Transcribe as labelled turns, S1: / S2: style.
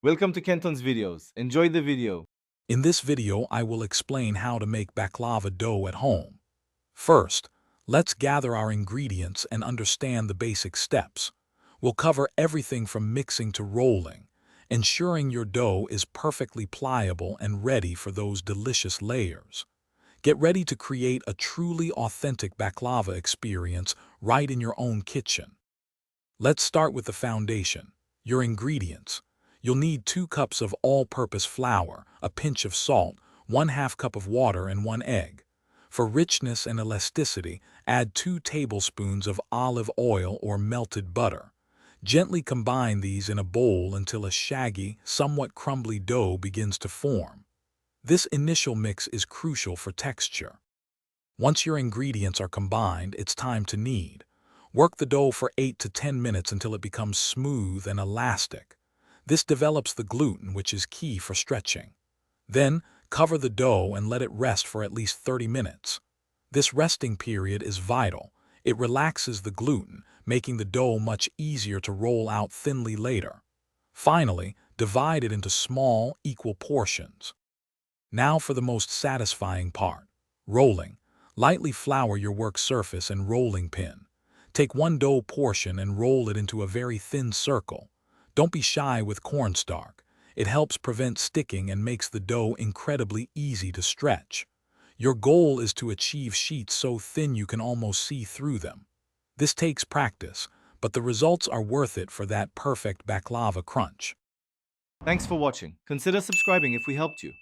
S1: Welcome to Kenton's videos. Enjoy the video.
S2: In this video, I will explain how to make baklava dough at home. First, let's gather our ingredients and understand the basic steps. We'll cover everything from mixing to rolling, ensuring your dough is perfectly pliable and ready for those delicious layers. Get ready to create a truly authentic baklava experience right in your own kitchen. Let's start with the foundation, your ingredients. You'll need 2 cups of all-purpose flour, a pinch of salt, 1/2 cup of water, and 1 egg. For richness and elasticity, add 2 tablespoons of olive oil or melted butter. Gently combine these in a bowl until a shaggy, somewhat crumbly dough begins to form. This initial mix is crucial for texture. Once your ingredients are combined, it's time to knead. Work the dough for 8 to 10 minutes until it becomes smooth and elastic. This develops the gluten, which is key for stretching. Then, cover the dough and let it rest for at least 30 minutes. This resting period is vital. It relaxes the gluten, making the dough much easier to roll out thinly later. Finally, divide it into small, equal portions. Now for the most satisfying part, rolling. Lightly flour your work surface and rolling pin. Take 1 dough portion and roll it into a very thin circle. Don't be shy with cornstarch. It helps prevent sticking and makes the dough incredibly easy to stretch. Your goal is to achieve sheets so thin you can almost see through them. This takes practice, but the results are worth it for that perfect baklava crunch.
S1: Thanks for watching. Consider subscribing if we helped you.